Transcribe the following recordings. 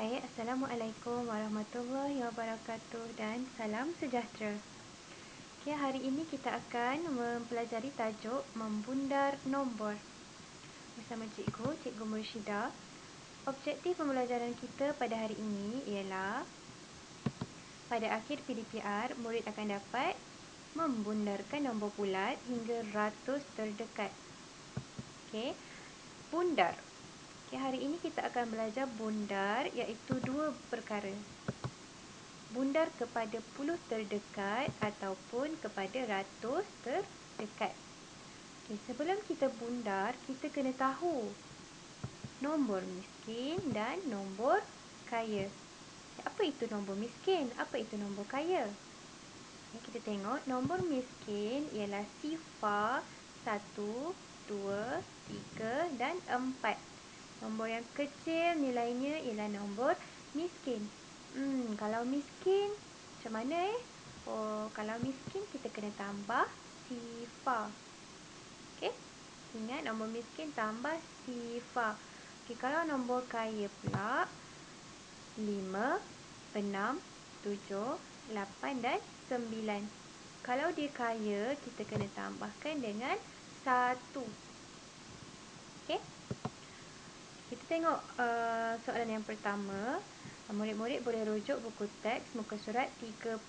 Baik, Assalamualaikum warahmatullahi wabarakatuh dan salam sejahtera. Okay, hari ini kita akan mempelajari tajuk membundar nombor bersama Cikgu Murshidah. Objektif pembelajaran kita pada hari ini ialah pada akhir PDPR, murid akan dapat membundarkan nombor bulat hingga ratus terdekat. Okay, bundar. Okay, hari ini kita akan belajar bundar iaitu dua perkara. Bundar kepada puluh terdekat ataupun kepada ratus terdekat. Okay, sebelum kita bundar, kita kena tahu nombor miskin dan nombor kaya. Apa itu nombor miskin? Apa itu nombor kaya? Okay, kita tengok nombor miskin ialah sifar 1, 2, 3 dan 4. Nombor yang kecil nilainya ialah nombor miskin. Kalau miskin, macam mana kalau miskin kita kena tambah sifar. Okey? Ingat nombor miskin tambah sifar. Okey, kalau nombor kaya pula 5, 6, 7, 8 dan 9. Kalau dia kaya, kita kena tambahkan dengan 1. Okey? Kita tengok soalan yang pertama. Murid-murid boleh rujuk buku teks muka surat 32.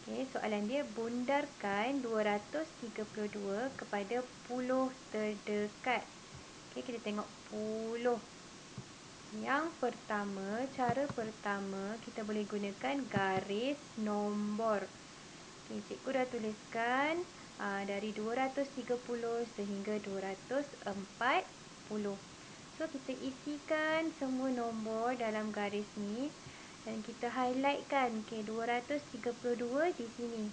Okay, soalan dia, bundarkan 232 kepada puluh terdekat. Okay, kita tengok puluh. Yang pertama, cara pertama kita boleh gunakan garis nombor. Okay, cikgu dah tuliskan dari 230 sehingga 240. So, kita isikan semua nombor dalam garis ni dan kita highlightkan 232 di sini.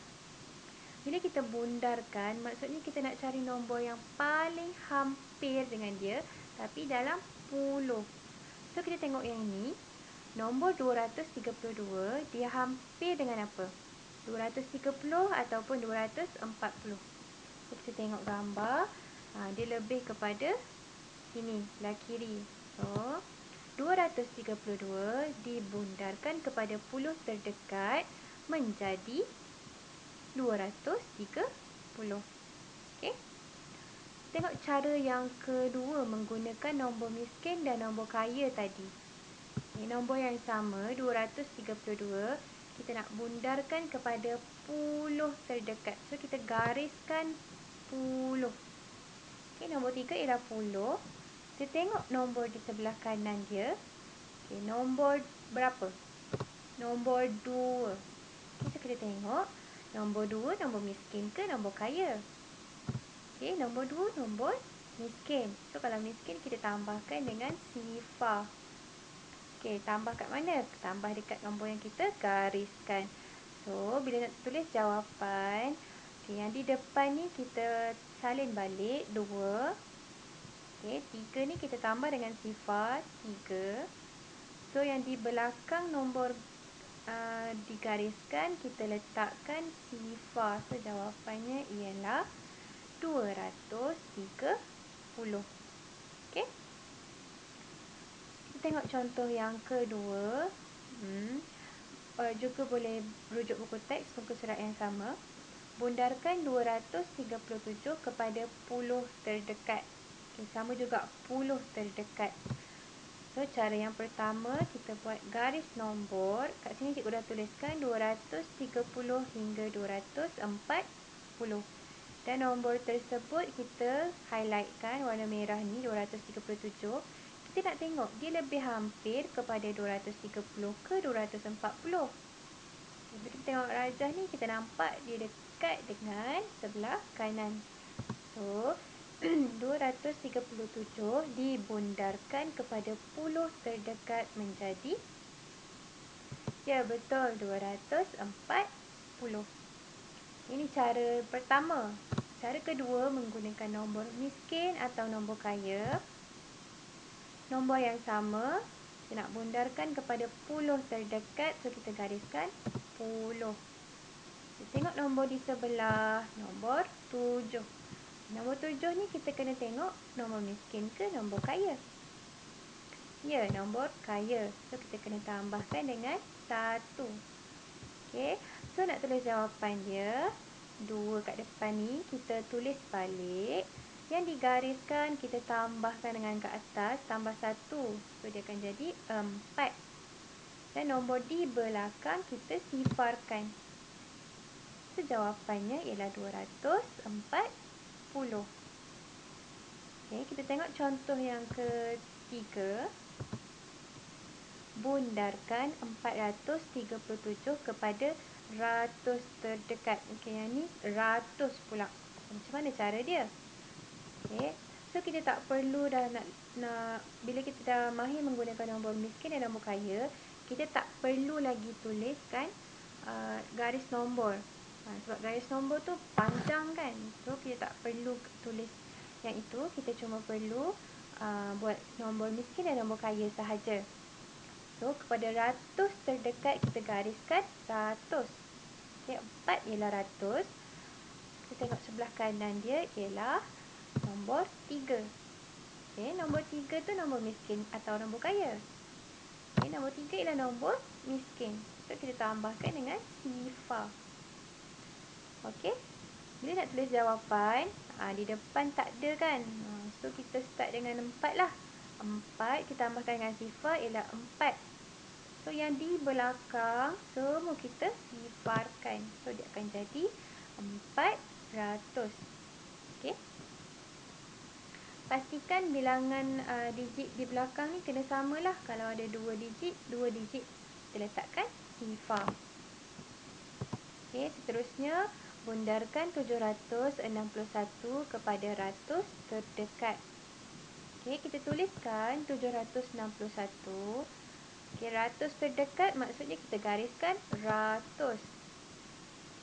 Bila kita bundarkan, maksudnya kita nak cari nombor yang paling hampir dengan dia tapi dalam puluh. So, kita tengok yang ini. Nombor 232 dia hampir dengan apa? 230 ataupun 240. So, kita tengok gambar. Dia lebih kepada sini, belah kiri. So, 232 dibundarkan kepada puluh terdekat menjadi 230. Okey. Tengok cara yang kedua menggunakan nombor miskin dan nombor kaya tadi. Nombor yang sama, 232, kita nak bundarkan kepada puluh terdekat. So, kita gariskan puluh. Okey, nombor 3 ialah puluh. Kita tengok nombor di sebelah kanan dia. Okey, nombor berapa? Nombor 2. Okey, so kita tengok nombor 2 nombor miskin ke nombor kaya? Okey, nombor 2 nombor miskin. So, kalau miskin kita tambahkan dengan sifar. Okey, tambah kat mana? Tambah dekat nombor yang kita gariskan. So, bila nak tulis jawapan, okey, yang di depan ni kita salin balik 2. Okey, 3 ni kita tambah dengan sifar 3. So, yang di belakang nombor digariskan, kita letakkan sifar. So, jawapannya ialah 230. Okey. Kita tengok contoh yang kedua. Juga boleh rujuk buku teks muka surat yang sama. Bundarkan 237 kepada puluh terdekat. Okay, sama juga puluh terdekat. So, cara yang pertama kita buat garis nombor. Kat sini cikgu dah tuliskan 230 hingga 240. Dan nombor tersebut kita highlightkan warna merah ni 237. Kita nak tengok dia lebih hampir kepada 230 ke 240. Bila kita tengok rajah ni, kita nampak dia dekat dengan sebelah kanan. So, 237 dibundarkan kepada puluh terdekat menjadi, ya betul, 240. Ini cara pertama. Cara kedua menggunakan nombor miskin atau nombor kaya. Nombor yang sama, kita nak bundarkan kepada puluh terdekat. So, kita gariskan puluh. Kita tengok nombor di sebelah, nombor 7. Nombor 7 ni kita kena tengok nombor miskin ke nombor kaya. Ya, nombor kaya. So, kita kena tambahkan dengan 1. Okey. So, nak tulis jawapan dia, 2 kat depan ni kita tulis balik. Yang digariskan kita tambahkan dengan kat atas, tambah 1. So, dia akan jadi 4. Dan nombor di belakang kita sifarkan. So, jawapannya ialah 240. Okey, kita tengok contoh yang ketiga. Bundarkan 437 kepada ratus terdekat. Okey, yang ni ratus pula. Macam mana cara dia? Okey. So, kita tak perlu dah nak bila kita dah mahir menggunakan nombor miskin dan nombor kaya, kita tak perlu lagi tuliskan garis nombor. Sebab garis nombor tu panjang kan. So, kita tak perlu tulis yang itu. Kita cuma perlu buat nombor miskin dan nombor kaya sahaja. So, kepada ratus terdekat kita gariskan 100. Okay, 4 ialah ratus. Kita tengok sebelah kanan dia ialah nombor 3. Okay, nombor 3 tu nombor miskin atau nombor kaya. Okay, nombor 3 ialah nombor miskin. So, kita tambahkan dengan sifar. Okey. Bila nak tulis jawapan, di depan tak ada kan. So, kita start dengan 4 lah. 4 kita tambahkan dengan sifar ialah 4. So, yang di belakang semua kita sifarkan. So, dia akan jadi 400. Okey. Pastikan bilangan digit di belakang ni kena samalah. Kalau ada 2 digit, 2 digit kita letakkan sifar. Okey, seterusnya bundarkan 761 kepada ratus terdekat. Okey, kita tuliskan 761. Okey, ratus terdekat maksudnya kita gariskan ratus.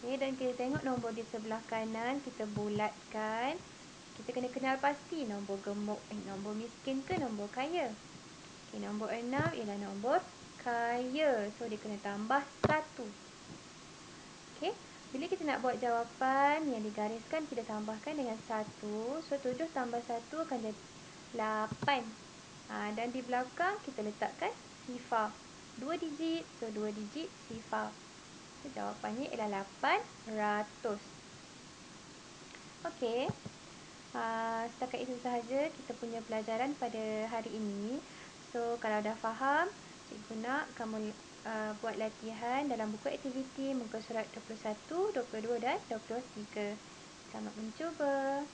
Okey, dan kita tengok nombor di sebelah kanan, kita bulatkan. Kita kena kenal pasti nombor gemuk, nombor miskin ke nombor kaya. Okey, nombor 6 ialah nombor kaya. So, dia kena tambah 1. Okey, bila kita nak buat jawapan yang digariskan, kita tambahkan dengan 1. So, 7 tambah 1 akan jadi 8. Dan di belakang kita letakkan sifar. 2 digit, so 2 digit sifar. So, jawapannya ialah 800. Okey. Setakat itu sahaja kita punya pelajaran pada hari ini. So, kalau dah faham, cikgu nak kamu buat latihan dalam buku aktiviti muka surat 21, 22 dan 23. Selamat mencuba.